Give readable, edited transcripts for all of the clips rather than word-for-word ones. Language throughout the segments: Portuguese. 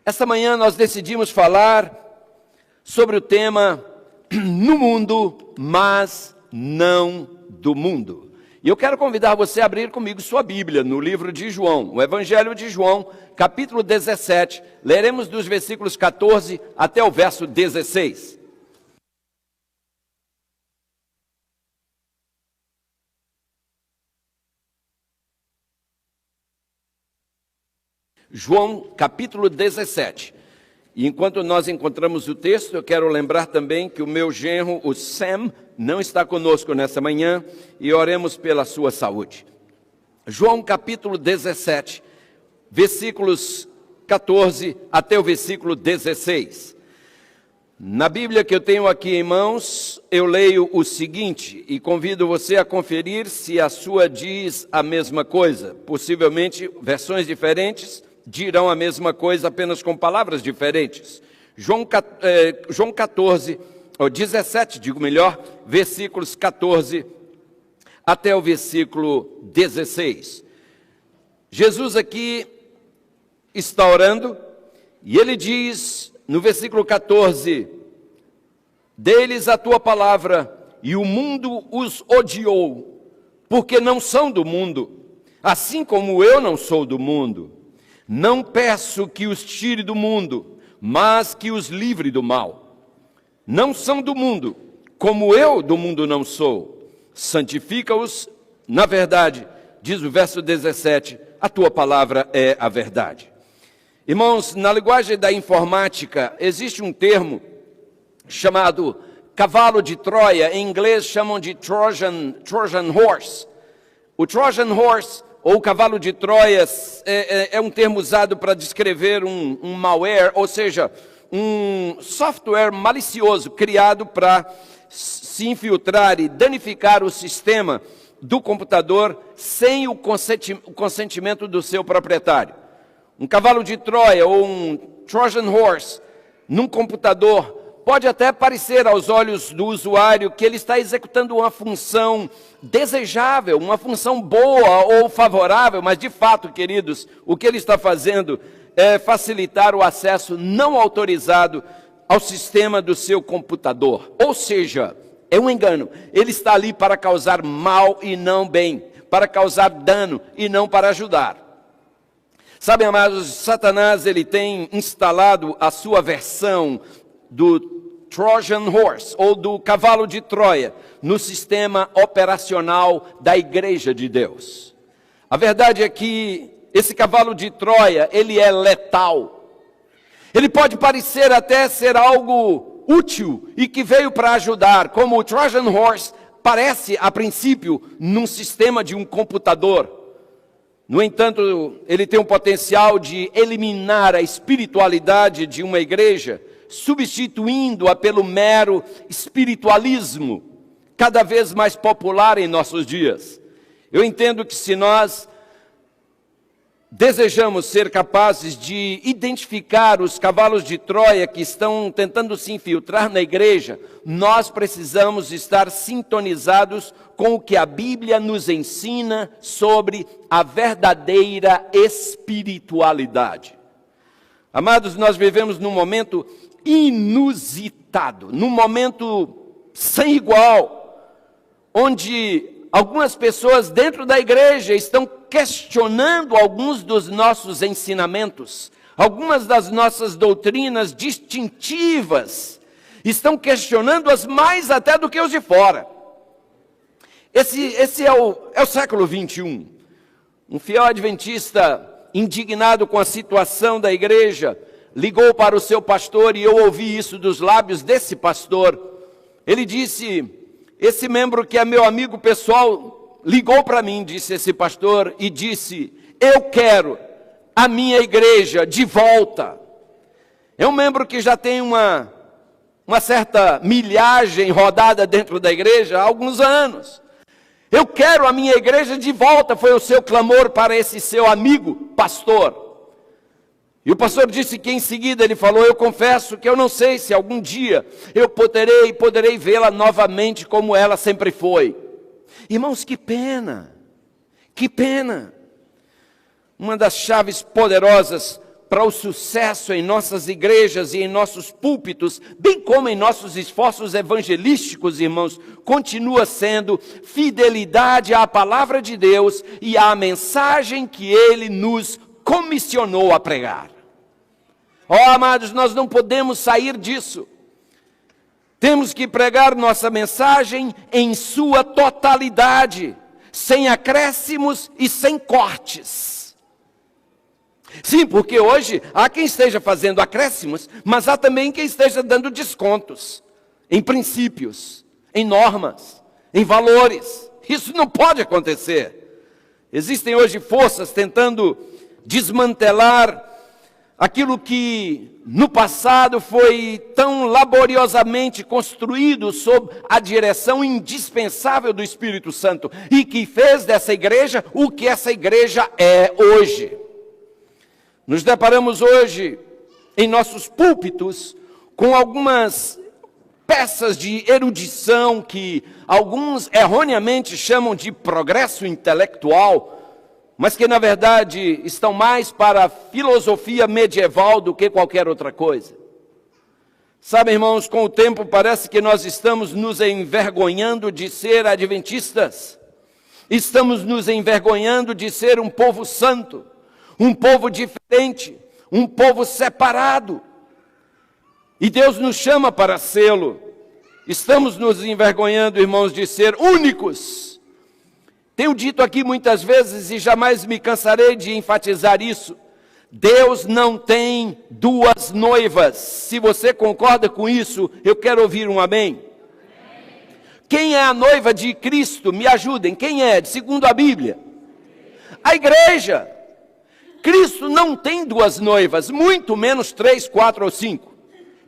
Esta manhã nós decidimos falar sobre o tema no mundo, mas não do mundo. E eu quero convidar você a abrir comigo sua Bíblia no livro de João, o Evangelho de João, capítulo 17. Leremos dos versículos 14 até o verso 16. João, capítulo 17. E enquanto nós encontramos o texto, eu quero lembrar também que o meu genro, o Sam, não está conosco nessa manhã, e oremos pela sua saúde. João, capítulo 17, versículos 14 até o versículo 16. Na Bíblia que eu tenho aqui em mãos, eu leio o seguinte, e convido você a conferir se a sua diz a mesma coisa. Possivelmente, versões diferentes dirão a mesma coisa, apenas com palavras diferentes. João 14, ou 17, digo melhor, versículos 14 até o versículo 16. Jesus aqui está orando, e ele diz no versículo 14, dê-lhes a tua palavra, e o mundo os odiou, porque não são do mundo, assim como eu não sou do mundo. Não peço que os tire do mundo, mas que os livre do mal. Não são do mundo, como eu do mundo não sou. Santifica-os na verdade, diz o verso 17, a tua palavra é a verdade. Irmãos, na linguagem da informática, existe um termo chamado cavalo de Troia, em inglês chamam de Trojan Horse. O Trojan Horse, ou cavalo de Troia, é um termo usado para descrever um malware, ou seja, um software malicioso criado para se infiltrar e danificar o sistema do computador sem o consentimento do seu proprietário. Um cavalo de Troia ou um Trojan Horse num computador pode até parecer aos olhos do usuário que ele está executando uma função desejável, uma função boa ou favorável, mas de fato, queridos, o que ele está fazendo é facilitar o acesso não autorizado ao sistema do seu computador. Ou seja, é um engano. Ele está ali para causar mal e não bem, para causar dano e não para ajudar. Sabem, amados, Satanás ele tem instalado a sua versão do Trojan Horse, ou do cavalo de Troia, no sistema operacional da Igreja de Deus. A verdade é que esse cavalo de Troia, ele é letal. Ele pode parecer até ser algo útil e que veio para ajudar, como o Trojan Horse parece, a princípio, num sistema de um computador. No entanto, ele tem o potencial de eliminar a espiritualidade de uma igreja, substituindo-a pelo mero espiritualismo, cada vez mais popular em nossos dias. Eu entendo que se nós desejamos ser capazes de identificar os cavalos de Troia que estão tentando se infiltrar na igreja, nós precisamos estar sintonizados com o que a Bíblia nos ensina sobre a verdadeira espiritualidade. Amados, nós vivemos num momento inusitado, num momento sem igual, onde algumas pessoas dentro da igreja estão questionando alguns dos nossos ensinamentos, algumas das nossas doutrinas distintivas, estão questionando-as mais até do que os de fora. Esse é o século 21. Um fiel adventista, indignado com a situação da igreja, ligou para o seu pastor, e eu ouvi isso dos lábios desse pastor. Ele disse, esse membro que é meu amigo pessoal, ligou para mim, disse esse pastor, e disse, eu quero a minha igreja de volta. É um membro que já tem uma certa milhagem rodada dentro da igreja há alguns anos. Eu quero a minha igreja de volta, foi o seu clamor para esse seu amigo pastor. E o pastor disse que em seguida ele falou, eu confesso que eu não sei se algum dia eu poderei vê-la novamente como ela sempre foi. Irmãos, que pena, que pena. Uma das chaves poderosas para o sucesso em nossas igrejas e em nossos púlpitos, bem como em nossos esforços evangelísticos, irmãos, continua sendo fidelidade à palavra de Deus e à mensagem que Ele nos comissionou a pregar. Amados, nós não podemos sair disso. Temos que pregar nossa mensagem em sua totalidade, sem acréscimos e sem cortes. Sim, porque hoje há quem esteja fazendo acréscimos, mas há também quem esteja dando descontos em princípios, em normas, em valores. Isso não pode acontecer. Existem hoje forças tentando desmantelar aquilo que no passado foi tão laboriosamente construído sob a direção indispensável do Espírito Santo e que fez dessa igreja o que essa igreja é hoje. Nos deparamos hoje em nossos púlpitos com algumas peças de erudição que alguns erroneamente chamam de progresso intelectual, mas que na verdade estão mais para a filosofia medieval do que qualquer outra coisa. Sabe, irmãos, com o tempo parece que nós estamos nos envergonhando de ser adventistas. Estamos nos envergonhando de ser um povo santo, um povo diferente, um povo separado. E Deus nos chama para sê-lo. Estamos nos envergonhando, irmãos, de ser únicos. Tenho dito aqui muitas vezes e jamais me cansarei de enfatizar isso. Deus não tem duas noivas. Se você concorda com isso, eu quero ouvir um amém. Quem é a noiva de Cristo? Me ajudem. Quem é? Segundo a Bíblia. A igreja. Cristo não tem duas noivas, muito menos 3, 4 ou 5.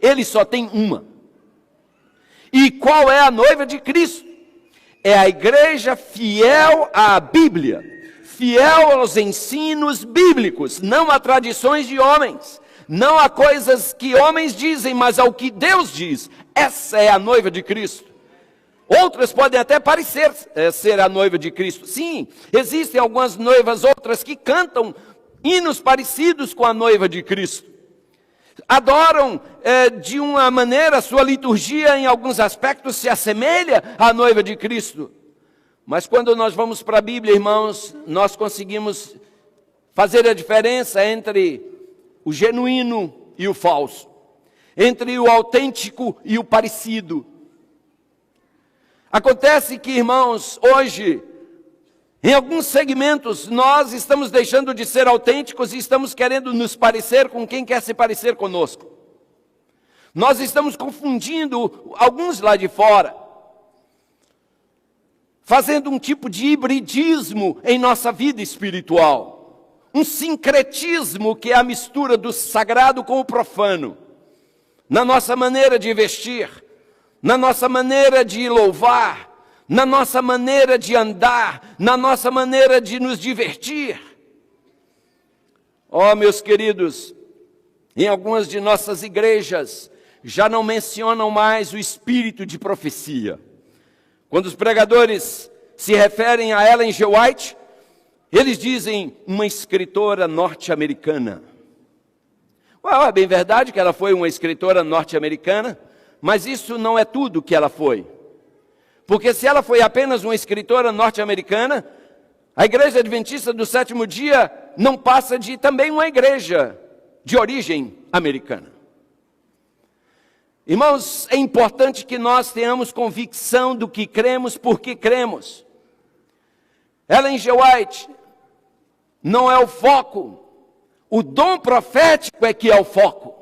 Ele só tem uma. E qual é a noiva de Cristo? É a igreja fiel à Bíblia, fiel aos ensinos bíblicos, não a tradições de homens, não a coisas que homens dizem, mas ao que Deus diz. Essa é a noiva de Cristo. Outras podem até parecer ser a noiva de Cristo. Sim, existem algumas noivas, outras que cantam hinos parecidos com a noiva de Cristo. Adoram de uma maneira, sua liturgia em alguns aspectos se assemelha à noiva de Cristo. Mas quando nós vamos para a Bíblia, irmãos, nós conseguimos fazer a diferença entre o genuíno e o falso, entre o autêntico e o parecido. Acontece que, irmãos, hoje, em alguns segmentos, nós estamos deixando de ser autênticos e estamos querendo nos parecer com quem quer se parecer conosco. Nós estamos confundindo alguns lá de fora, fazendo um tipo de hibridismo em nossa vida espiritual. Um sincretismo que é a mistura do sagrado com o profano. Na nossa maneira de vestir, na nossa maneira de louvar, na nossa maneira de andar, na nossa maneira de nos divertir. Meus queridos, em algumas de nossas igrejas já não mencionam mais o espírito de profecia. Quando os pregadores se referem a Ellen G. White, eles dizem uma escritora norte-americana. É bem verdade que ela foi uma escritora norte-americana, mas isso não é tudo que ela foi. Porque se ela foi apenas uma escritora norte-americana, a Igreja Adventista do Sétimo Dia não passa de também uma igreja de origem americana. Irmãos, é importante que nós tenhamos convicção do que cremos, porque cremos. Ellen G. White não é o foco, o dom profético é que é o foco.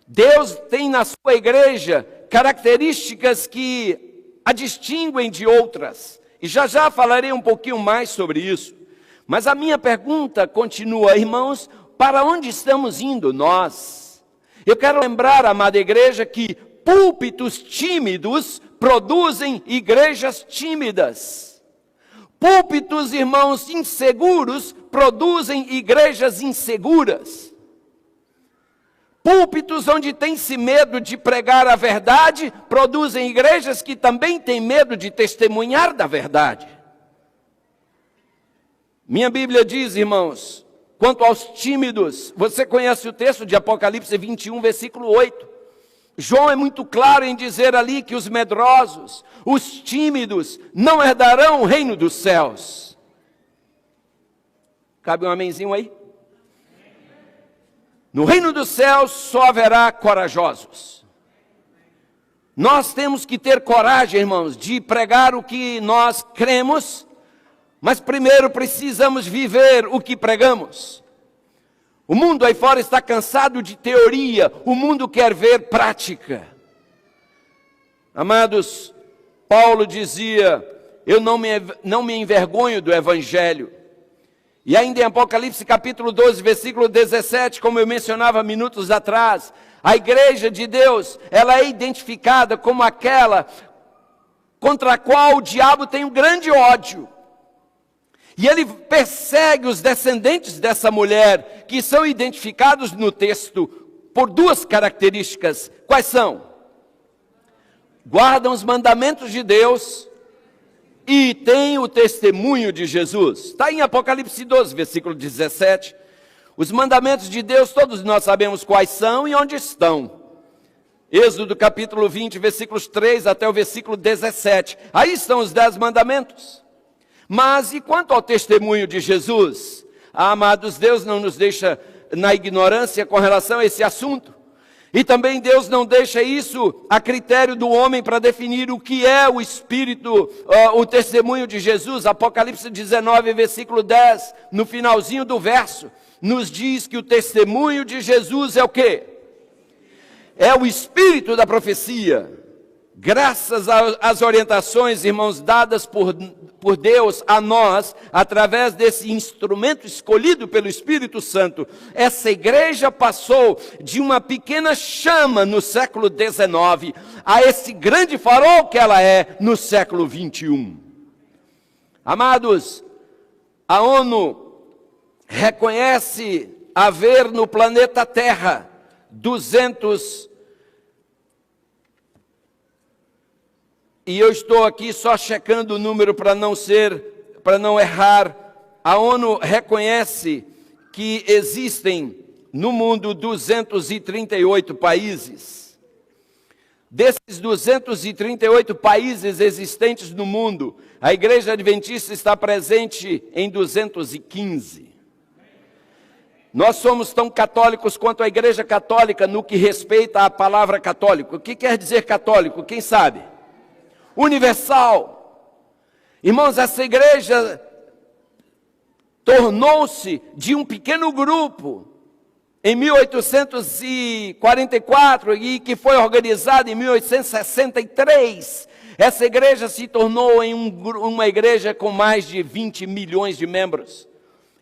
Deus tem na sua igreja características que a distinguem de outras, e já falarei um pouquinho mais sobre isso. Mas a minha pergunta continua, irmãos, para onde estamos indo nós? Eu quero lembrar, amada igreja, que púlpitos tímidos produzem igrejas tímidas. Púlpitos, irmãos, inseguros produzem igrejas inseguras. Púlpitos onde tem-se medo de pregar a verdade, produzem igrejas que também têm medo de testemunhar da verdade. Minha Bíblia diz, irmãos, quanto aos tímidos. Você conhece o texto de Apocalipse 21, versículo 8. João é muito claro em dizer ali que os medrosos, os tímidos, não herdarão o reino dos céus. Cabe um amenzinho aí? No reino dos céus só haverá corajosos. Nós temos que ter coragem, irmãos, de pregar o que nós cremos, mas primeiro precisamos viver o que pregamos. O mundo aí fora está cansado de teoria, o mundo quer ver prática. Amados, Paulo dizia, eu não me envergonho do Evangelho. E ainda em Apocalipse capítulo 12, versículo 17, como eu mencionava minutos atrás, a igreja de Deus, ela é identificada como aquela contra a qual o diabo tem um grande ódio. E ele persegue os descendentes dessa mulher, que são identificados no texto por duas características. Quais são? Guardam os mandamentos de Deus e têm o testemunho de Jesus. Está em Apocalipse 12, versículo 17. Os mandamentos de Deus, todos nós sabemos quais são e onde estão. Êxodo capítulo 20, versículos 3 até o versículo 17. Aí estão os 10 mandamentos. Mas e quanto ao testemunho de Jesus? Amados, Deus não nos deixa na ignorância com relação a esse assunto. E também Deus não deixa isso a critério do homem para definir o que é o Espírito, o testemunho de Jesus. Apocalipse 19, versículo 10, no finalzinho do verso, nos diz que o testemunho de Jesus é o quê? É o Espírito da profecia. Graças às orientações, irmãos, dadas por Deus a nós, através desse instrumento escolhido pelo Espírito Santo, essa igreja passou de uma pequena chama no século XIX a esse grande farol que ela é no século XXI. Amados, a ONU reconhece haver no planeta Terra 200. E eu estou aqui só checando o número para não errar. A ONU reconhece que existem no mundo 238 países. Desses 238 países existentes no mundo, a Igreja Adventista está presente em 215. Nós somos tão católicos quanto a Igreja Católica no que respeita à palavra católico. O que quer dizer católico? Quem sabe? Universal. Irmãos, essa igreja tornou-se de um pequeno grupo em 1844 e que foi organizada em 1863. Essa igreja se tornou uma igreja com mais de 20 milhões de membros,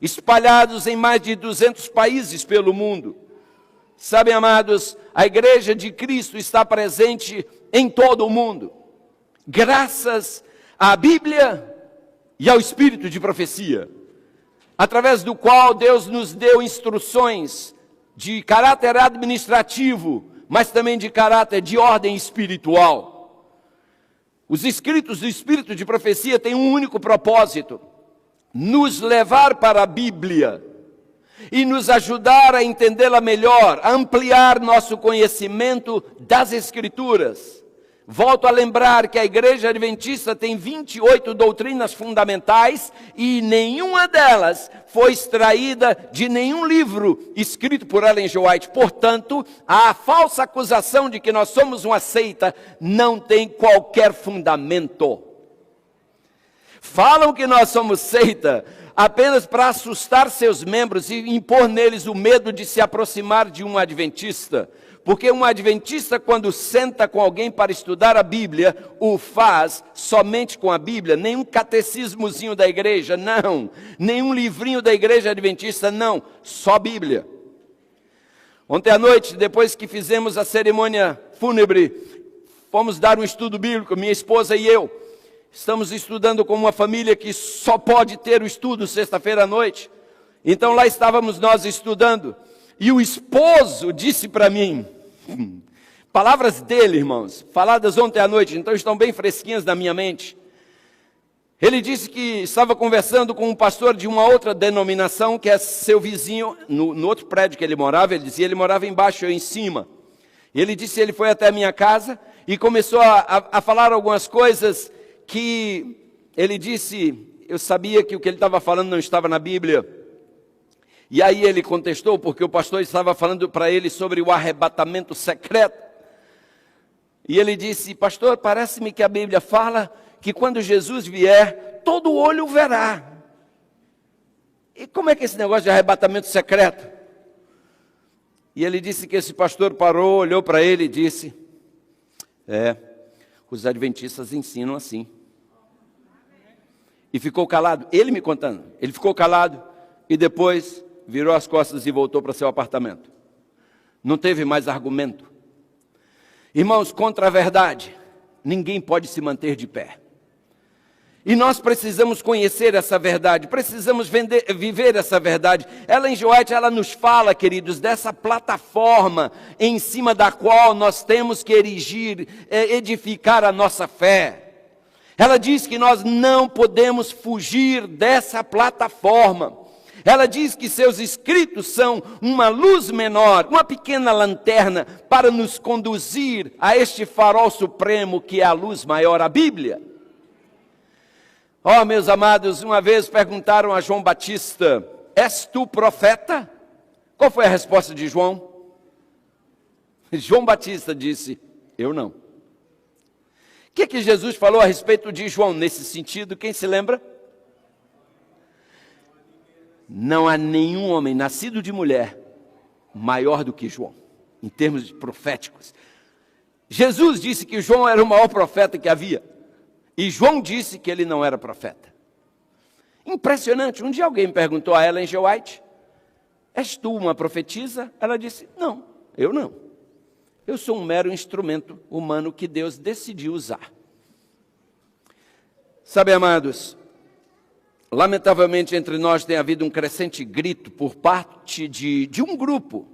espalhados em mais de 200 países pelo mundo. Sabem, amados, a igreja de Cristo está presente em todo o mundo, graças à Bíblia e ao Espírito de profecia, através do qual Deus nos deu instruções de caráter administrativo, mas também de caráter de ordem espiritual. Os escritos do Espírito de profecia têm um único propósito: nos levar para a Bíblia e nos ajudar a entendê-la melhor, a ampliar nosso conhecimento das Escrituras. Volto a lembrar que a Igreja Adventista tem 28 doutrinas fundamentais e nenhuma delas foi extraída de nenhum livro escrito por Ellen G. White. Portanto, a falsa acusação de que nós somos uma seita não tem qualquer fundamento. Falam que nós somos seita apenas para assustar seus membros e impor neles o medo de se aproximar de um adventista. Porque um adventista, quando senta com alguém para estudar a Bíblia, o faz somente com a Bíblia, nenhum catecismozinho da igreja, não. Nenhum livrinho da igreja adventista, não. Só Bíblia. Ontem à noite, depois que fizemos a cerimônia fúnebre, fomos dar um estudo bíblico, minha esposa e eu. Estamos estudando com uma família que só pode ter o estudo sexta-feira à noite. Então lá estávamos nós estudando. E o esposo disse para mim, palavras dele, irmãos, faladas ontem à noite, então estão bem fresquinhas na minha mente. Ele disse que estava conversando com um pastor de uma outra denominação, que é seu vizinho, no outro prédio que ele morava. Ele dizia, ele morava embaixo, eu em cima. E ele disse, ele foi até a minha casa e começou a falar algumas coisas que ele disse, eu sabia que o que ele estava falando não estava na Bíblia. E aí ele contestou, porque o pastor estava falando para ele sobre o arrebatamento secreto. E ele disse, pastor, parece-me que a Bíblia fala que quando Jesus vier, todo olho o verá. E como é que é esse negócio de arrebatamento secreto? E ele disse que esse pastor parou, olhou para ele e disse, os adventistas ensinam assim. E ficou calado, ele me contando, ele ficou calado e depois virou as costas e voltou para seu apartamento. Não teve mais argumento. Irmãos, contra a verdade, ninguém pode se manter de pé. E nós precisamos conhecer essa verdade, precisamos viver essa verdade. Ellen G. White, ela nos fala, queridos, dessa plataforma em cima da qual nós temos que erigir, edificar a nossa fé. Ela diz que nós não podemos fugir dessa plataforma. Ela diz que seus escritos são uma luz menor, uma pequena lanterna para nos conduzir a este farol supremo que é a luz maior, a Bíblia. Meus amados, uma vez perguntaram a João Batista, és tu profeta? Qual foi a resposta de João? João Batista disse, eu não. O que Jesus falou a respeito de João nesse sentido? Quem se lembra? Não há nenhum homem nascido de mulher maior do que João, em termos proféticos. Jesus disse que João era o maior profeta que havia. E João disse que ele não era profeta. Impressionante. Um dia alguém perguntou a Ellen G. White, és tu uma profetisa? Ela disse, não, eu não. Eu sou um mero instrumento humano que Deus decidiu usar. Sabe, amados, lamentavelmente entre nós tem havido um crescente grito por parte de um grupo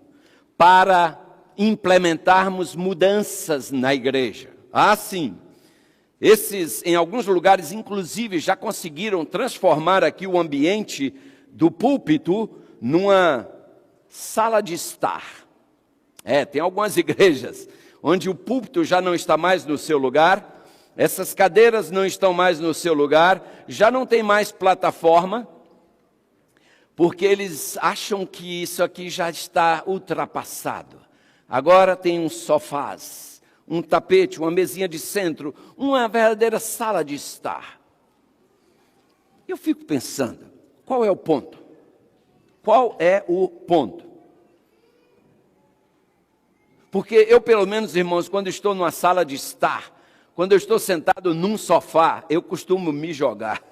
para implementarmos mudanças na igreja. Sim. Esses, em alguns lugares, inclusive, já conseguiram transformar aqui o ambiente do púlpito numa sala de estar. Tem algumas igrejas onde o púlpito já não está mais no seu lugar, essas cadeiras não estão mais no seu lugar, já não tem mais plataforma, porque eles acham que isso aqui já está ultrapassado. Agora tem uns sofás, um tapete, uma mesinha de centro, uma verdadeira sala de estar. Eu fico pensando, qual é o ponto? Qual é o ponto? Porque eu, pelo menos, irmãos, quando estou numa sala de estar, quando eu estou sentado num sofá, eu costumo me jogar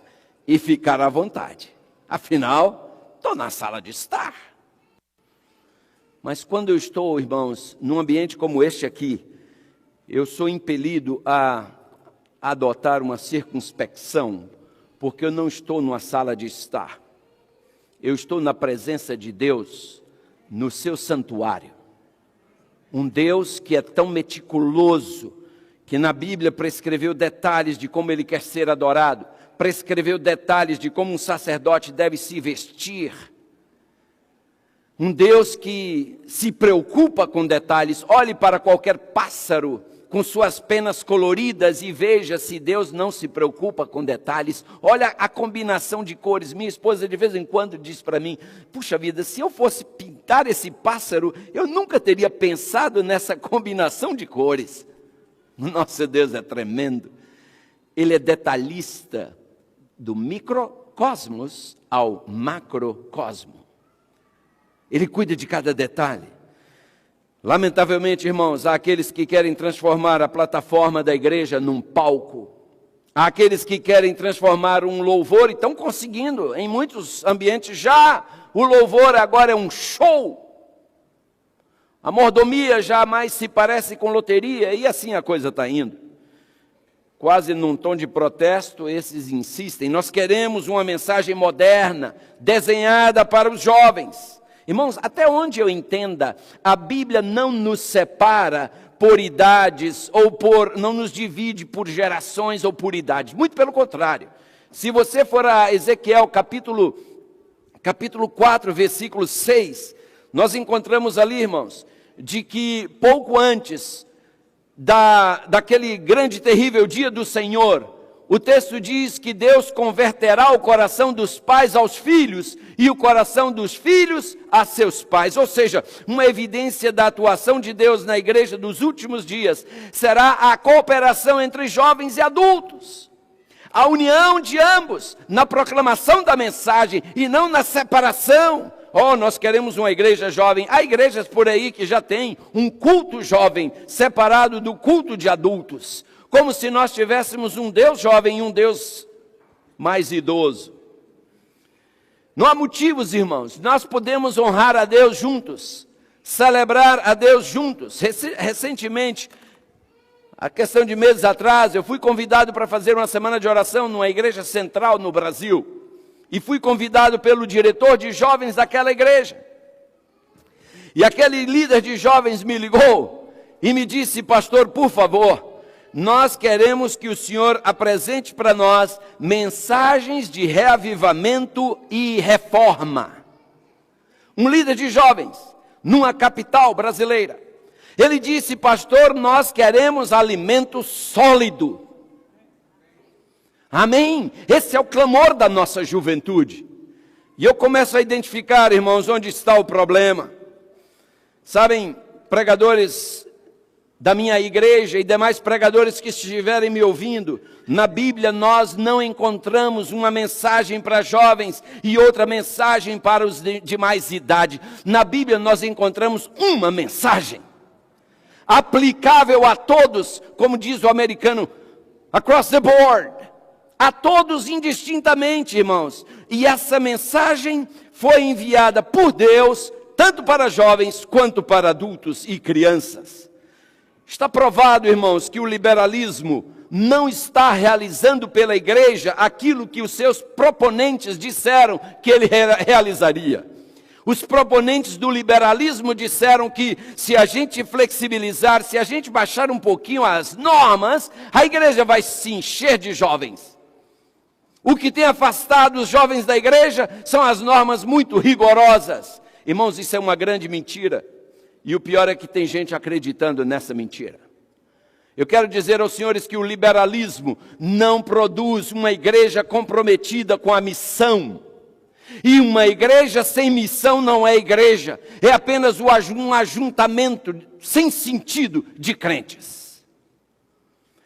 e ficar à vontade. Afinal, estou na sala de estar. Mas quando eu estou, irmãos, num ambiente como este aqui, eu sou impelido a adotar uma circunspecção, porque eu não estou numa sala de estar. Eu estou na presença de Deus, no seu santuário. Um Deus que é tão meticuloso, que na Bíblia prescreveu detalhes de como Ele quer ser adorado, prescreveu detalhes de como um sacerdote deve se vestir. Um Deus que se preocupa com detalhes. Olhe para qualquer pássaro com suas penas coloridas e veja se Deus não se preocupa com detalhes. Olha a combinação de cores. Minha esposa de vez em quando diz para mim, puxa vida, se eu fosse pintar esse pássaro, eu nunca teria pensado nessa combinação de cores. Nosso Deus é tremendo. Ele é detalhista do microcosmos ao macrocosmo. Ele cuida de cada detalhe. Lamentavelmente, irmãos, há aqueles que querem transformar a plataforma da igreja num palco. Há aqueles que querem transformar um louvor e estão conseguindo. Em muitos ambientes já o louvor agora é um show. A mordomia já mais se parece com loteria e assim a coisa está indo. Quase num tom de protesto, esses insistem. Nós queremos uma mensagem moderna, desenhada para os jovens. Irmãos, até onde eu entenda, a Bíblia não nos separa por idades, não nos divide por gerações ou por idades. Muito pelo contrário. Se você for a Ezequiel capítulo 4, versículo 6, nós encontramos ali, irmãos, de que pouco antes daquele grande e terrível dia do Senhor, o texto diz que Deus converterá o coração dos pais aos filhos e o coração dos filhos a seus pais. Ou seja, uma evidência da atuação de Deus na igreja dos últimos dias será a cooperação entre jovens e adultos. A união de ambos na proclamação da mensagem e não na separação. Oh, nós queremos uma igreja jovem. Há igrejas por aí que já têm um culto jovem separado do culto de adultos. Como se nós tivéssemos um Deus jovem e um Deus mais idoso. Não há motivos, irmãos. Nós podemos honrar a Deus juntos, celebrar a Deus juntos. Recentemente, a questão de meses atrás, eu fui convidado para fazer uma semana de oração numa igreja central no Brasil. E fui convidado pelo diretor de jovens daquela igreja. E aquele líder de jovens me ligou e me disse: pastor, por favor, nós queremos que o senhor apresente para nós mensagens de reavivamento e reforma. Um líder de jovens, numa capital brasileira. Ele disse: pastor, nós queremos alimento sólido. Amém? Esse é o clamor da nossa juventude. E eu começo a identificar, irmãos, onde está o problema. Sabem, pregadores da minha igreja e demais pregadores que estiverem me ouvindo, na Bíblia nós não encontramos uma mensagem para jovens e outra mensagem para os de mais idade. Na Bíblia nós encontramos uma mensagem, aplicável a todos, como diz o americano, across the board, a todos indistintamente, irmãos. E essa mensagem foi enviada por Deus, tanto para jovens quanto para adultos e crianças. Está provado, irmãos, que o liberalismo não está realizando pela igreja aquilo que os seus proponentes disseram que ele realizaria. Os proponentes do liberalismo disseram que se a gente flexibilizar, se a gente baixar um pouquinho as normas, a igreja vai se encher de jovens. O que tem afastado os jovens da igreja são as normas muito rigorosas. Irmãos, isso é uma grande mentira. E o pior é que tem gente acreditando nessa mentira. Eu quero dizer aos senhores que o liberalismo não produz uma igreja comprometida com a missão. E uma igreja sem missão não é igreja. É apenas um ajuntamento sem sentido de crentes.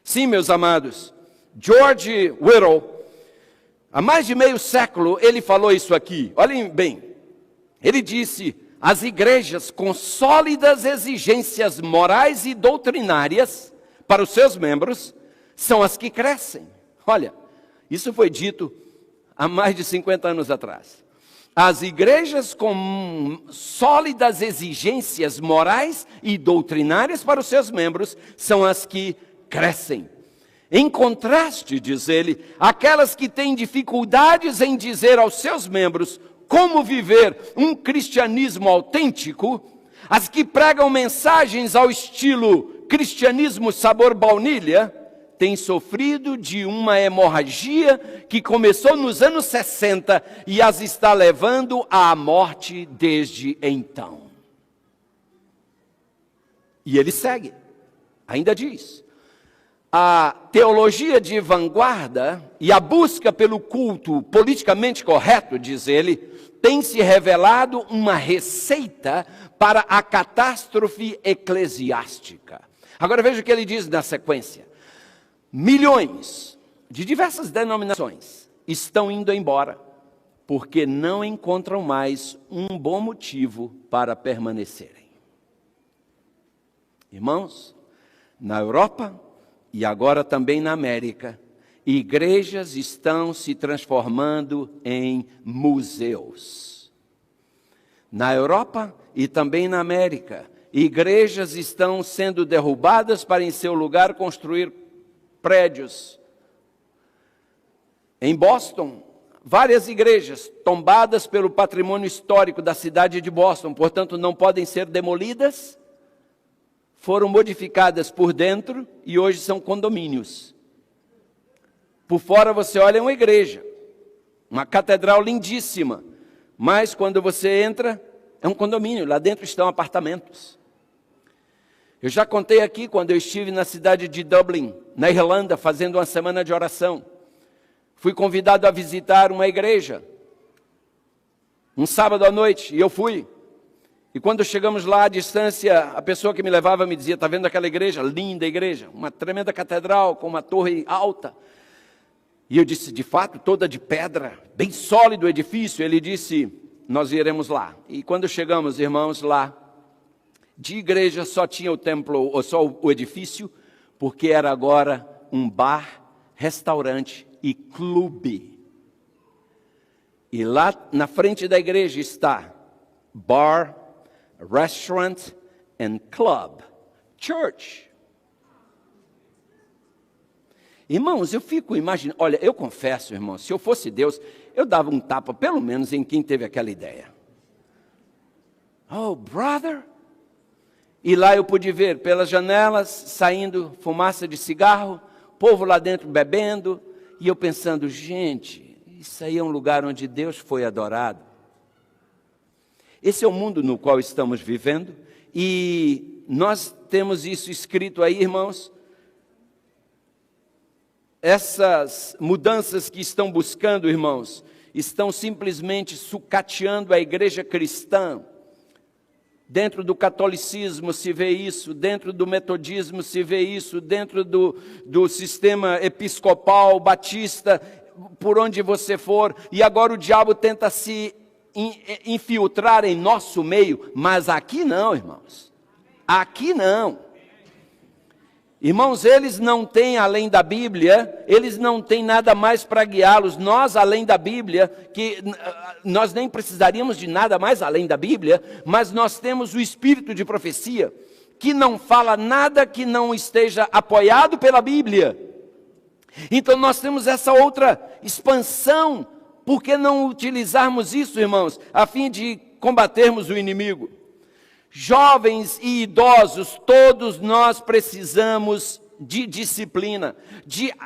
Sim, meus amados, George Whittle, há mais de meio século, ele falou isso aqui. Olhem bem, ele disse: as igrejas com sólidas exigências morais e doutrinárias para os seus membros são as que crescem. Olha, isso foi dito há mais de 50 anos atrás. As igrejas com sólidas exigências morais e doutrinárias para os seus membros são as que crescem. Em contraste, diz ele, aquelas que têm dificuldades em dizer aos seus membros como viver um cristianismo autêntico, as que pregam mensagens ao estilo cristianismo sabor baunilha, têm sofrido de uma hemorragia que começou nos anos 60 e as está levando à morte desde então. E ele segue, ainda diz: a teologia de vanguarda e a busca pelo culto politicamente correto, diz ele, tem se revelado uma receita para a catástrofe eclesiástica. Agora veja o que ele diz na sequência. Milhões de diversas denominações estão indo embora, porque não encontram mais um bom motivo para permanecerem. Irmãos, na Europa e agora também na América, igrejas estão se transformando em museus. Na Europa e também na América, igrejas estão sendo derrubadas para em seu lugar construir prédios. Em Boston, várias igrejas tombadas pelo patrimônio histórico da cidade de Boston, portanto não podem ser demolidas, foram modificadas por dentro e hoje são condomínios. Por fora você olha, é uma igreja, uma catedral lindíssima, mas quando você entra, é um condomínio, lá dentro estão apartamentos. Eu já contei aqui quando eu estive na cidade de Dublin, na Irlanda, fazendo uma semana de oração. Fui convidado a visitar uma igreja, um sábado à noite, e eu fui. E quando chegamos lá à distância, a pessoa que me levava me dizia, está vendo aquela igreja? Linda igreja, uma tremenda catedral com uma torre alta. E eu disse, de fato, toda de pedra, bem sólido o edifício. Ele disse, nós iremos lá. E quando chegamos, irmãos, lá, de igreja só tinha o templo, ou só o edifício, porque era agora um bar, restaurante e clube. E lá na frente da igreja está bar, restaurant and club, church. Irmãos, eu fico imaginando, olha, eu confesso, irmãos, se eu fosse Deus, eu dava um tapa, pelo menos, em quem teve aquela ideia. Oh, brother! E lá eu pude ver pelas janelas, saindo fumaça de cigarro, povo lá dentro bebendo, e eu pensando, gente, isso aí é um lugar onde Deus foi adorado. Esse é o mundo no qual estamos vivendo, e nós temos isso escrito aí, irmãos. Essas mudanças que estão buscando, irmãos, estão simplesmente sucateando a igreja cristã. Dentro do catolicismo se vê isso, dentro do metodismo se vê isso, dentro do sistema episcopal, batista, por onde você for, e agora o diabo tenta se infiltrar em nosso meio, mas aqui não, irmãos, aqui não. Irmãos, eles não têm além da Bíblia, eles não têm nada mais para guiá-los. Nós, além da Bíblia, que nós nem precisaríamos de nada mais além da Bíblia, mas nós temos o espírito de profecia, que não fala nada que não esteja apoiado pela Bíblia. Então nós temos essa outra expansão, por que não utilizarmos isso, irmãos, a fim de combatermos o inimigo? Jovens e idosos, todos nós precisamos de disciplina,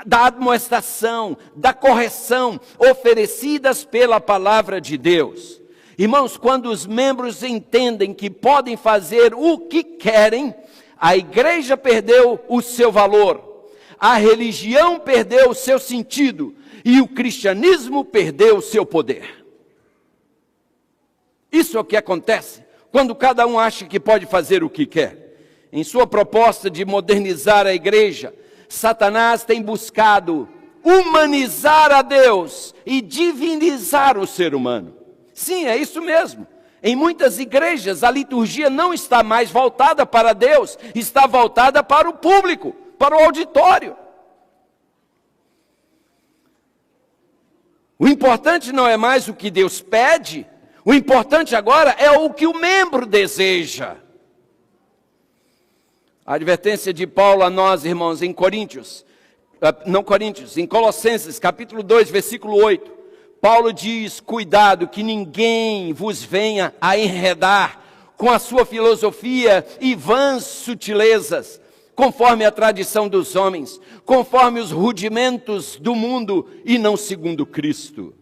da admoestação, da correção, oferecidas pela palavra de Deus. Irmãos, quando os membros entendem que podem fazer o que querem, a igreja perdeu o seu valor, a religião perdeu o seu sentido, e o cristianismo perdeu o seu poder. Isso é o que acontece quando cada um acha que pode fazer o que quer. Em sua proposta de modernizar a igreja, Satanás tem buscado humanizar a Deus e divinizar o ser humano. Sim, é isso mesmo. Em muitas igrejas, a liturgia não está mais voltada para Deus, está voltada para o público, para o auditório. O importante não é mais o que Deus pede, o importante agora é o que o membro deseja. A advertência de Paulo a nós, irmãos, em em Colossenses, capítulo 2, versículo 8. Paulo diz, cuidado que ninguém vos venha a enredar com a sua filosofia e vãs sutilezas, conforme a tradição dos homens, conforme os rudimentos do mundo e não segundo Cristo.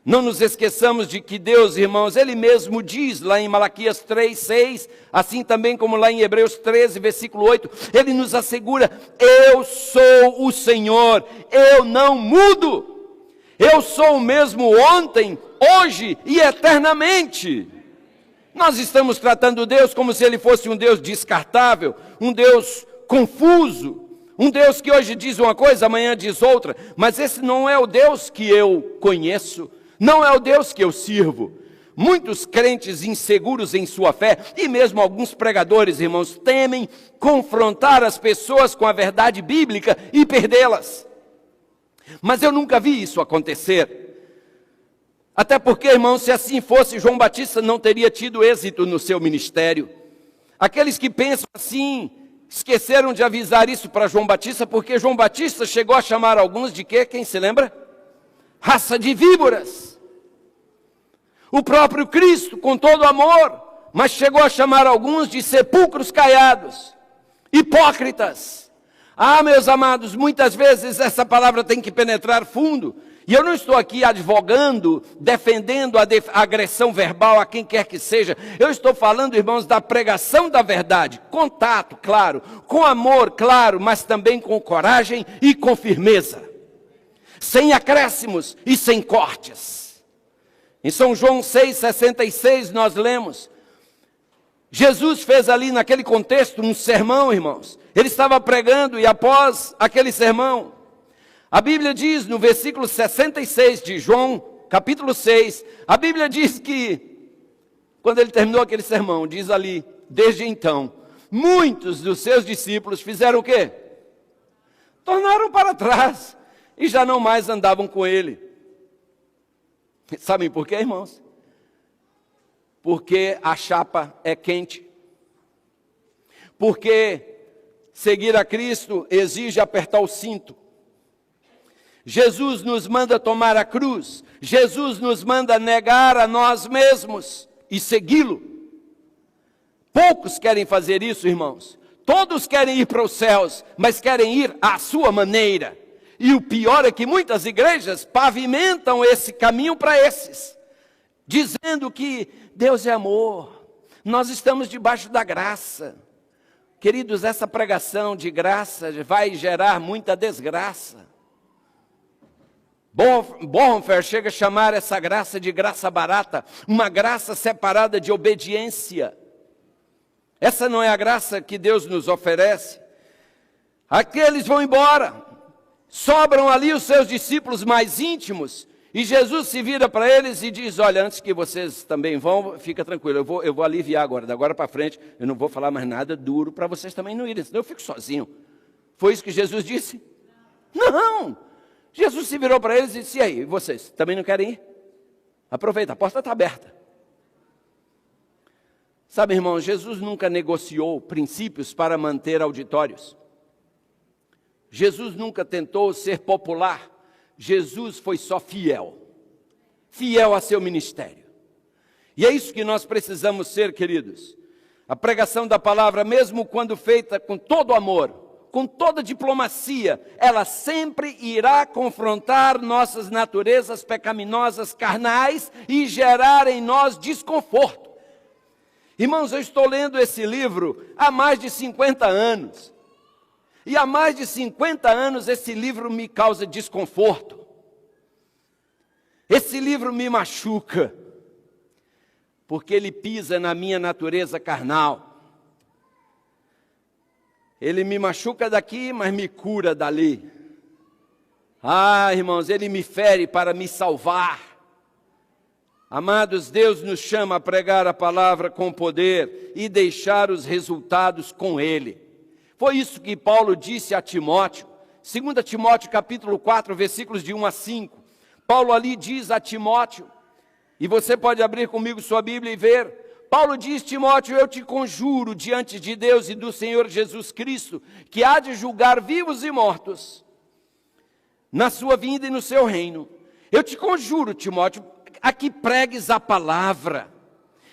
Não nos esqueçamos de que Deus, irmãos, Ele mesmo diz lá em Malaquias 3, 6, assim também como lá em Hebreus 13, versículo 8, Ele nos assegura, eu sou o Senhor, eu não mudo, eu sou o mesmo ontem, hoje e eternamente. Nós estamos tratando Deus como se Ele fosse um Deus descartável, um Deus confuso, um Deus que hoje diz uma coisa, amanhã diz outra, mas esse não é o Deus que eu conheço, não é o Deus que eu sirvo. Muitos crentes inseguros em sua fé, e mesmo alguns pregadores, irmãos, temem confrontar as pessoas com a verdade bíblica e perdê-las. Mas eu nunca vi isso acontecer. Até porque, irmãos, se assim fosse, João Batista não teria tido êxito no seu ministério. Aqueles que pensam assim, esqueceram de avisar isso para João Batista, porque João Batista chegou a chamar alguns de quê? Quem se lembra? Raça de víboras. O próprio Cristo, com todo amor, mas chegou a chamar alguns de sepulcros caiados, hipócritas. Ah, meus amados, muitas vezes essa palavra tem que penetrar fundo. E eu não estou aqui advogando, defendendo a agressão verbal a quem quer que seja. Eu estou falando, irmãos, da pregação da verdade. Contato, claro. Com amor, claro, mas também com coragem e com firmeza. Sem acréscimos e sem cortes. Em São João 6,66 nós lemos. Jesus fez ali naquele contexto um sermão, irmãos. Ele estava pregando e após aquele sermão, a Bíblia diz no versículo 66 de João, capítulo 6, a Bíblia diz que, quando ele terminou aquele sermão, diz ali, desde então, muitos dos seus discípulos fizeram o quê? Tornaram para trás e já não mais andavam com ele. Sabem por quê, irmãos? Porque a chapa é quente. Porque seguir a Cristo exige apertar o cinto. Jesus nos manda tomar a cruz. Jesus nos manda negar a nós mesmos e segui-lo. Poucos querem fazer isso, irmãos. Todos querem ir para os céus, mas querem ir à sua maneira. E o pior é que muitas igrejas pavimentam esse caminho para esses, dizendo que Deus é amor, nós estamos debaixo da graça. Queridos, essa pregação de graça vai gerar muita desgraça. Bonhoeffer chega a chamar essa graça de graça barata, uma graça separada de obediência. Essa não é a graça que Deus nos oferece. Aqueles vão embora, sobram ali os seus discípulos mais íntimos, e Jesus se vira para eles e diz, olha, antes que vocês também vão, fica tranquilo, eu vou aliviar agora, da agora para frente, eu não vou falar mais nada duro para vocês também não irem, senão eu fico sozinho. Foi isso que Jesus disse? Não! Jesus se virou para eles e disse, e aí, vocês também não querem ir? Aproveita, a porta está aberta. Sabe, irmão, Jesus nunca negociou princípios para manter auditórios. Jesus nunca tentou ser popular. Jesus foi só fiel. Fiel a seu ministério. E é isso que nós precisamos ser, queridos. A pregação da palavra, mesmo quando feita com todo amor, com toda diplomacia, ela sempre irá confrontar nossas naturezas pecaminosas carnais e gerar em nós desconforto. Irmãos, eu estou lendo esse livro há mais de 50 anos. E há mais de 50 anos esse livro me causa desconforto. Esse livro me machuca, porque ele pisa na minha natureza carnal. Ele me machuca daqui, mas me cura dali. Ah, irmãos, ele me fere para me salvar. Amados, Deus nos chama a pregar a palavra com poder e deixar os resultados com ele. Foi isso que Paulo disse a Timóteo. 2 Timóteo capítulo 4, versículos de 1 a 5. Paulo ali diz a Timóteo, e você pode abrir comigo sua Bíblia e ver. Paulo diz, Timóteo, eu te conjuro diante de Deus e do Senhor Jesus Cristo, que há de julgar vivos e mortos, na sua vinda e no seu reino. Eu te conjuro, Timóteo, a que pregues a palavra,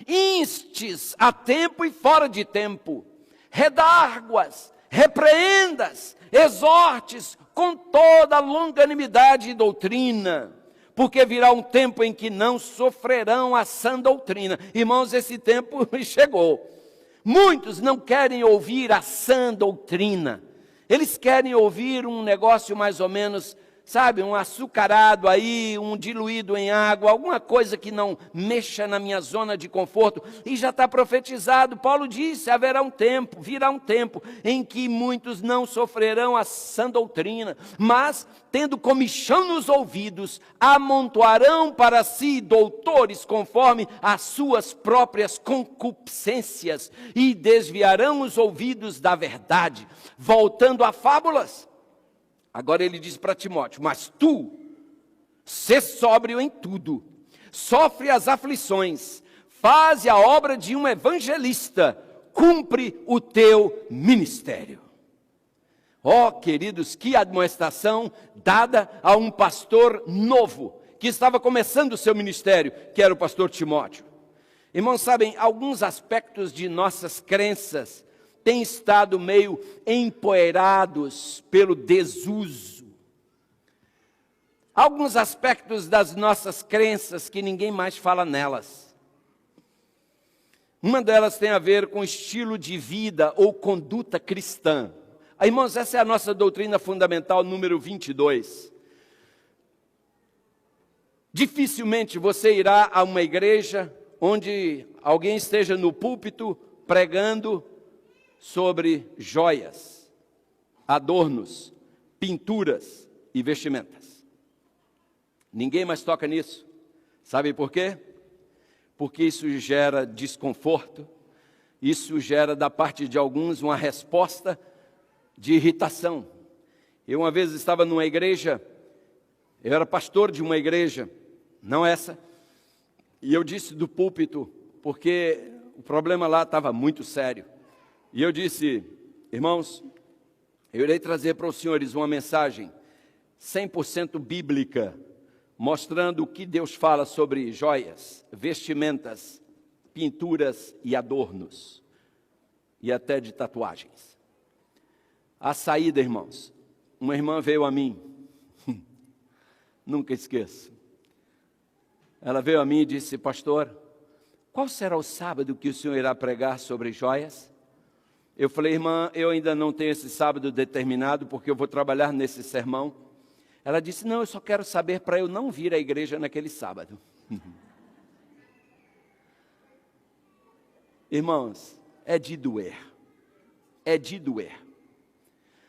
instes a tempo e fora de tempo, redarguas, repreendas, exortes com toda longanimidade e doutrina, porque virá um tempo em que não sofrerão a sã doutrina. Irmãos, esse tempo chegou. Muitos não querem ouvir a sã doutrina. Eles querem ouvir um negócio mais ou menos, sabe, um açucarado aí, um diluído em água, alguma coisa que não mexa na minha zona de conforto. E já está profetizado, Paulo disse, haverá um tempo, virá um tempo em que muitos não sofrerão a sã doutrina, mas, tendo comichão nos ouvidos, amontoarão para si doutores conforme as suas próprias concupiscências e desviarão os ouvidos da verdade, voltando a fábulas. Agora ele diz para Timóteo, mas tu, sê sóbrio em tudo, sofre as aflições, faze a obra de um evangelista, cumpre o teu ministério. Ó, queridos, que admoestação dada a um pastor novo, que estava começando o seu ministério, que era o pastor Timóteo. Irmãos, sabem, alguns aspectos de nossas crenças têm estado meio empoeirados pelo desuso. Alguns aspectos das nossas crenças que ninguém mais fala nelas. Uma delas tem a ver com estilo de vida ou conduta cristã. Irmãos, essa é a nossa doutrina fundamental número 22. Dificilmente você irá a uma igreja onde alguém esteja no púlpito pregando sobre joias, adornos, pinturas e vestimentas. Ninguém mais toca nisso. Sabe por quê? Porque isso gera desconforto, isso gera da parte de alguns uma resposta de irritação. Eu uma vez estava numa igreja, eu era pastor de uma igreja, não essa, e eu disse do púlpito, porque o problema lá estava muito sério, e eu disse: irmãos, eu irei trazer para os senhores uma mensagem 100% bíblica, mostrando o que Deus fala sobre joias, vestimentas, pinturas e adornos, e até de tatuagens. A saída, irmãos, uma irmã veio a mim, nunca esqueço. Ela veio a mim e disse: pastor, qual será o sábado que o senhor irá pregar sobre joias? Eu falei: irmã, eu ainda não tenho esse sábado determinado, porque eu vou trabalhar nesse sermão. Ela disse: não, eu só quero saber para eu não vir à igreja naquele sábado. Irmãos, é de doer. É de doer.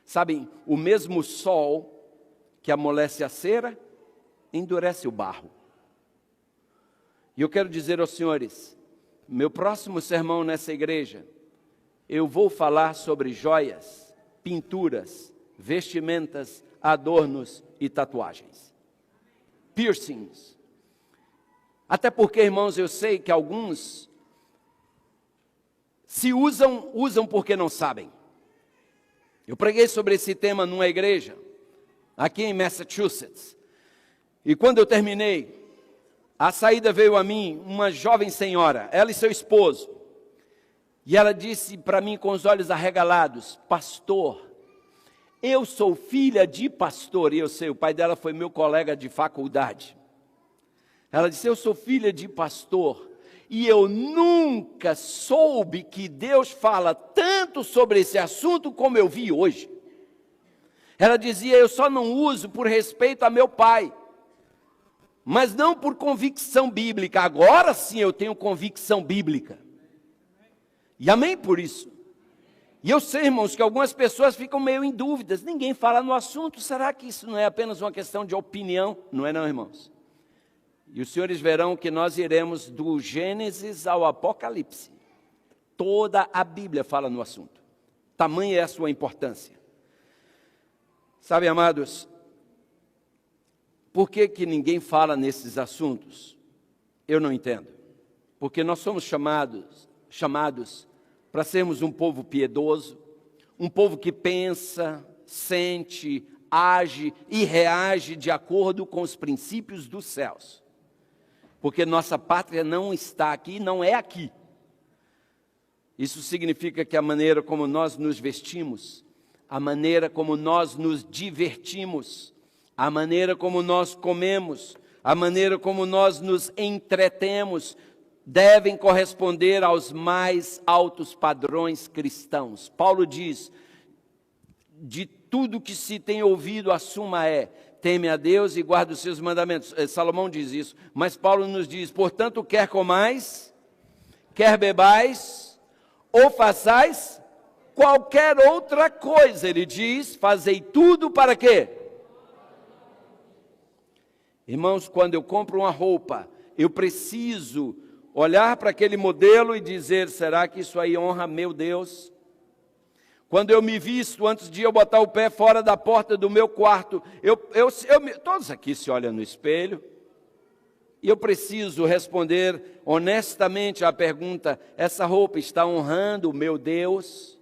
Sabem, o mesmo sol que amolece a cera, endurece o barro. E eu quero dizer aos senhores, meu próximo sermão nessa igreja, eu vou falar sobre joias, pinturas, vestimentas, adornos e tatuagens. Piercings. Até porque, irmãos, eu sei que alguns se usam porque não sabem. Eu preguei sobre esse tema numa igreja, aqui em Massachusetts. E quando eu terminei, a saída veio a mim uma jovem senhora, ela e seu esposo. E ela disse para mim com os olhos arregalados: pastor, eu sou filha de pastor. E eu sei, o pai dela foi meu colega de faculdade. Ela disse: eu sou filha de pastor. E eu nunca soube que Deus fala tanto sobre esse assunto como eu vi hoje. Ela dizia: eu só não uso por respeito a meu pai, mas não por convicção bíblica. Agora sim eu tenho convicção bíblica. E amém por isso. E eu sei, irmãos, que algumas pessoas ficam meio em dúvidas. Ninguém fala no assunto. Será que isso não é apenas uma questão de opinião? Não é não, irmãos? E os senhores verão que nós iremos do Gênesis ao Apocalipse. Toda a Bíblia fala no assunto. Tamanha é a sua importância. Sabe, amados, por que ninguém fala nesses assuntos? Eu não entendo. Porque nós somos chamados para sermos um povo piedoso, um povo que pensa, sente, age e reage de acordo com os princípios dos céus. Porque nossa pátria não está aqui, não é aqui. Isso significa que a maneira como nós nos vestimos, a maneira como nós nos divertimos, a maneira como nós comemos, a maneira como nós nos entretemos, devem corresponder aos mais altos padrões cristãos. Paulo diz: de tudo que se tem ouvido, a suma é: teme a Deus e guarda os seus mandamentos. Salomão diz isso, mas Paulo nos diz: portanto, quer comais, quer bebais, ou façais qualquer outra coisa, ele diz, fazei tudo para quê? Irmãos, quando eu compro uma roupa, eu preciso olhar para aquele modelo e dizer: será que isso aí honra meu Deus? Quando eu me visto, antes de eu botar o pé fora da porta do meu quarto, todos aqui se olham no espelho, e eu preciso responder honestamente à pergunta: essa roupa está honrando o meu Deus?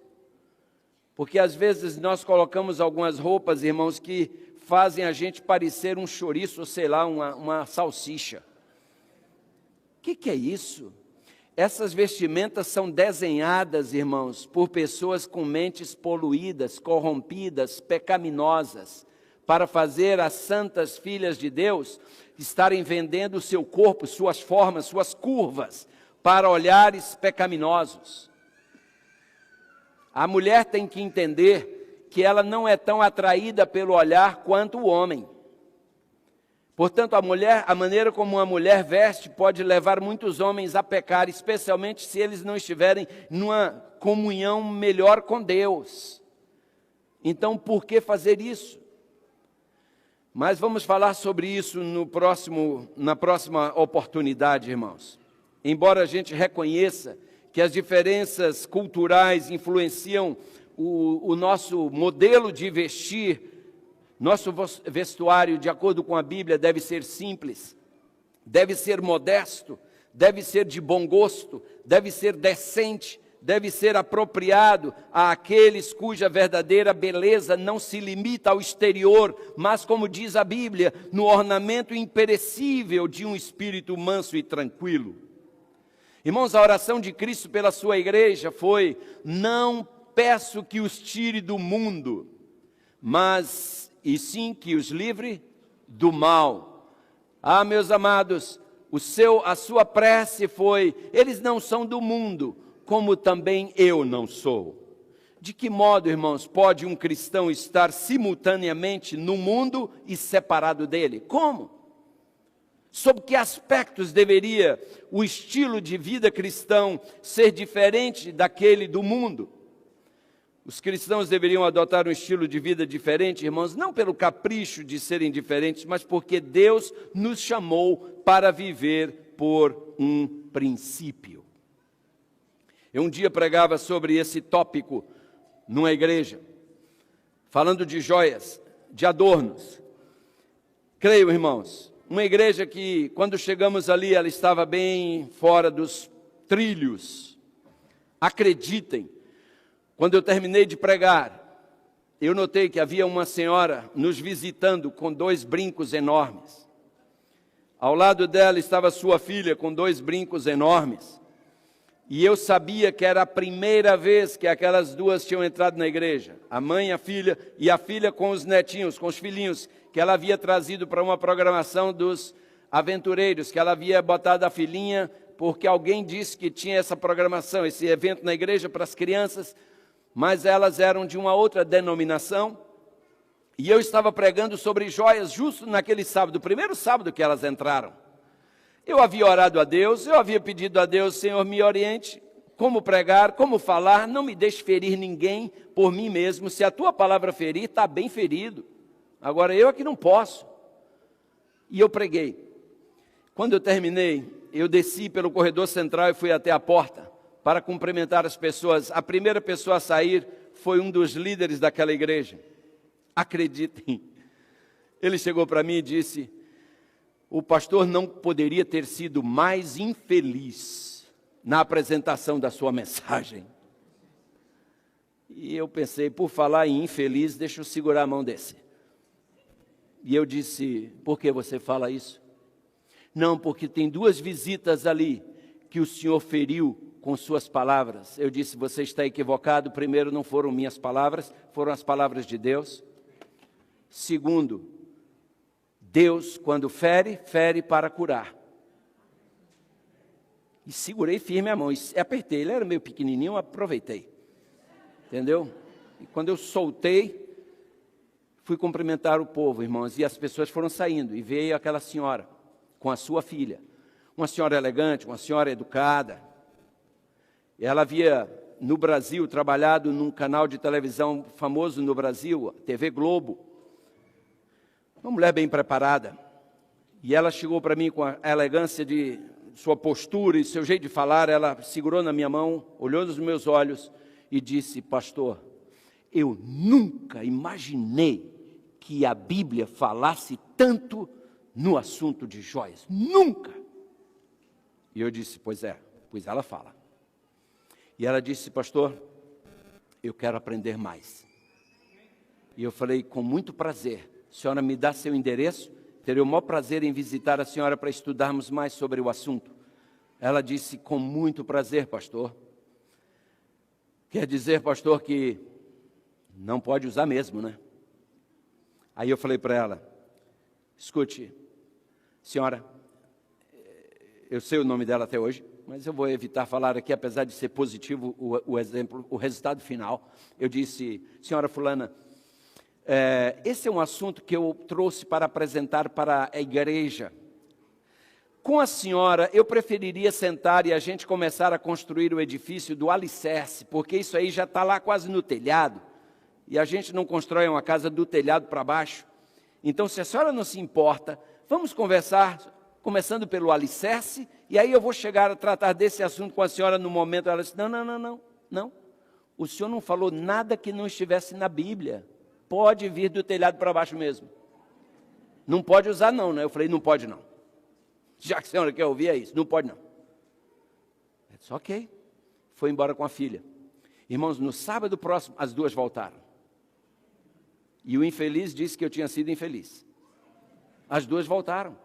Porque às vezes nós colocamos algumas roupas, irmãos, que fazem a gente parecer um chouriço, ou sei lá, uma salsicha. O que é isso? essas vestimentas são desenhadas, irmãos, por pessoas com mentes poluídas, corrompidas, pecaminosas, para fazer as santas filhas de Deus estarem vendendo o seu corpo, suas formas, suas curvas, para olhares pecaminosos. A mulher tem que entender que ela não é tão atraída pelo olhar quanto o homem. Portanto, a maneira como uma mulher veste pode levar muitos homens a pecar, especialmente se eles não estiverem numa comunhão melhor com Deus. Então, por que fazer isso? Mas vamos falar sobre isso na próxima oportunidade, irmãos. Embora a gente reconheça que as diferenças culturais influenciam o nosso modelo de vestir, nosso vestuário, de acordo com a Bíblia, deve ser simples, deve ser modesto, deve ser de bom gosto, deve ser decente, deve ser apropriado àqueles cuja verdadeira beleza não se limita ao exterior, mas, como diz a Bíblia, no ornamento imperecível de um espírito manso e tranquilo. Irmãos, a oração de Cristo pela sua igreja foi: não peço que os tire do mundo, mas e sim que os livre do mal. Ah, meus amados, a sua prece foi: eles não são do mundo, como também eu não sou. De que modo, irmãos, pode um cristão estar simultaneamente no mundo e separado dele? Como? Sob que aspectos deveria o estilo de vida cristão ser diferente daquele do mundo? Os cristãos deveriam adotar um estilo de vida diferente, irmãos, não pelo capricho de serem diferentes, mas porque Deus nos chamou para viver por um princípio. Eu um dia pregava sobre esse tópico numa igreja, falando de joias, de adornos. Creio, irmãos, uma igreja que, quando chegamos ali, ela estava bem fora dos trilhos. Acreditem, quando eu terminei de pregar, eu notei que havia uma senhora nos visitando com 2 brincos enormes. Ao lado dela estava sua filha com 2 brincos enormes. E eu sabia que era a primeira vez que aquelas duas tinham entrado na igreja. A mãe e a filha com os netinhos, com os filhinhos, que ela havia trazido para uma programação dos aventureiros, que ela havia botado a filhinha, porque alguém disse que tinha essa programação, esse evento na igreja para as crianças, mas elas eram de uma outra denominação. E eu estava pregando sobre joias justo naquele sábado, o primeiro sábado que elas entraram. Eu havia orado a Deus, eu havia pedido a Deus: Senhor, me oriente como pregar, como falar, não me deixe ferir ninguém por mim mesmo. Se a tua palavra ferir, está bem ferido. Agora eu aqui não posso. E eu preguei. Quando eu terminei, eu desci pelo corredor central e fui até a porta para cumprimentar as pessoas. A primeira pessoa a sair foi um dos líderes daquela igreja. Acreditem, ele chegou para mim e disse: o pastor não poderia ter sido mais infeliz na apresentação da sua mensagem. E eu pensei, por falar em infeliz, deixa eu segurar a mão desse. E eu disse: por que você fala isso? Não, porque tem 2 visitas ali que o senhor feriu com suas palavras. Eu disse: você está equivocado. Primeiro, não foram minhas palavras, foram as palavras de Deus. Segundo, Deus, quando fere, fere para curar. E segurei firme a mão, e apertei. Ele era meio pequenininho, eu aproveitei. Entendeu? E quando eu soltei, fui cumprimentar o povo, irmãos, e as pessoas foram saindo. E veio aquela senhora, com a sua filha. Uma senhora elegante, uma senhora educada. E ela havia, no Brasil, trabalhado num canal de televisão famoso no Brasil, TV Globo. Uma mulher bem preparada, e ela chegou para mim com a elegância de sua postura e seu jeito de falar. Ela segurou na minha mão, olhou nos meus olhos e disse: pastor, eu nunca imaginei que a Bíblia falasse tanto no assunto de joias, nunca. E eu disse: pois ela fala. E ela disse: pastor, eu quero aprender mais. E eu falei: com muito prazer. A senhora me dá seu endereço? Terei o maior prazer em visitar a senhora para estudarmos mais sobre o assunto. Ela disse, com muito prazer, pastor. Quer dizer, pastor, que não pode usar mesmo, né? Aí eu falei para ela, escute, senhora, eu sei o nome dela até hoje, mas eu vou evitar falar aqui, apesar de ser positivo o exemplo, o resultado final. Eu disse, senhora fulana, esse é um assunto que eu trouxe para apresentar para a igreja. Com a senhora, eu preferiria sentar e a gente começar a construir o edifício do alicerce, porque isso aí já está lá quase no telhado, e a gente não constrói uma casa do telhado para baixo. Então, se a senhora não se importa, vamos conversar, começando pelo alicerce, e aí eu vou chegar a tratar desse assunto com a senhora no momento. Ela disse, não. O senhor não falou nada que não estivesse na Bíblia. Pode vir do telhado para baixo mesmo. Não pode usar não, né? Eu falei, não pode não. Já que a senhora quer ouvir, é isso. Não pode não. Eu disse, ok. Foi embora com a filha. Irmãos, no sábado próximo, as duas voltaram. E o infeliz disse que eu tinha sido infeliz. As duas voltaram.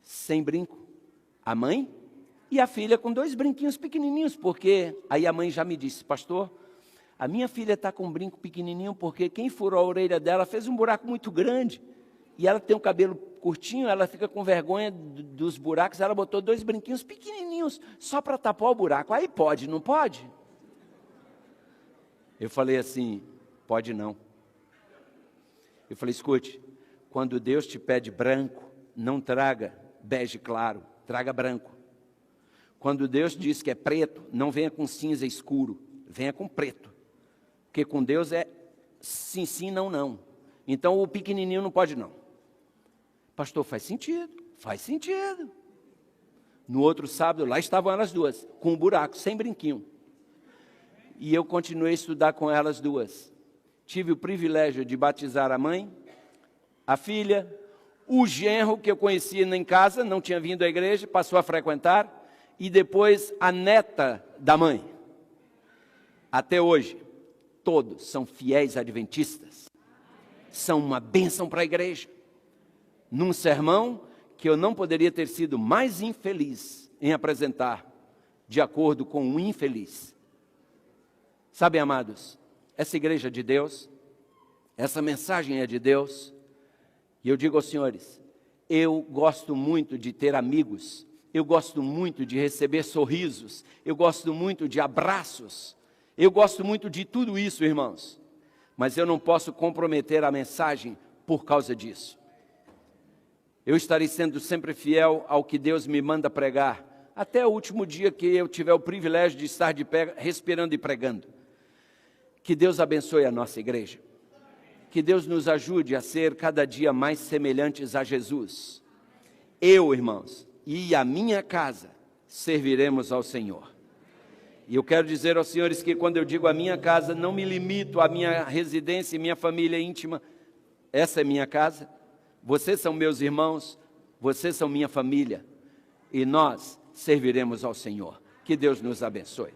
Sem brinco. A mãe e a filha com 2 brinquinhos pequenininhos. Porque aí a mãe já me disse, pastor, a minha filha está com um brinco pequenininho porque quem furou a orelha dela fez um buraco muito grande. E ela tem o cabelo curtinho, ela fica com vergonha dos buracos. Ela botou 2 brinquinhos pequenininhos só para tapar o buraco. Aí pode, não pode? Eu falei assim, pode não. Eu falei, escute, quando Deus te pede branco, não traga bege claro, traga branco. Quando Deus diz que é preto, não venha com cinza escuro, venha com preto. Porque com Deus é sim, sim, não, não. Então o pequenininho não pode não. Pastor, faz sentido, faz sentido. No outro sábado, lá estavam elas duas, com um buraco, sem brinquinho. E eu continuei a estudar com elas duas. Tive o privilégio de batizar a mãe, a filha, o genro que eu conhecia em casa, não tinha vindo à igreja, passou a frequentar, e depois a neta da mãe. Até hoje, todos são fiéis adventistas. São uma bênção para a igreja. Num sermão que eu não poderia ter sido mais infeliz em apresentar, de acordo com um infeliz. Sabe, amados, essa igreja é de Deus, essa mensagem é de Deus, e eu digo aos senhores, eu gosto muito de ter amigos, eu gosto muito de receber sorrisos, eu gosto muito de abraços, eu gosto muito de tudo isso, irmãos, mas eu não posso comprometer a mensagem por causa disso. Eu estarei sendo sempre fiel ao que Deus me manda pregar, até o último dia que eu tiver o privilégio de estar de pé, respirando e pregando. Que Deus abençoe a nossa igreja. Que Deus nos ajude a ser cada dia mais semelhantes a Jesus. Eu, irmãos, e a minha casa serviremos ao Senhor. E eu quero dizer aos senhores que quando eu digo a minha casa, não me limito à minha residência e minha família íntima. Essa é minha casa. Vocês são meus irmãos, vocês são minha família. E nós serviremos ao Senhor. Que Deus nos abençoe.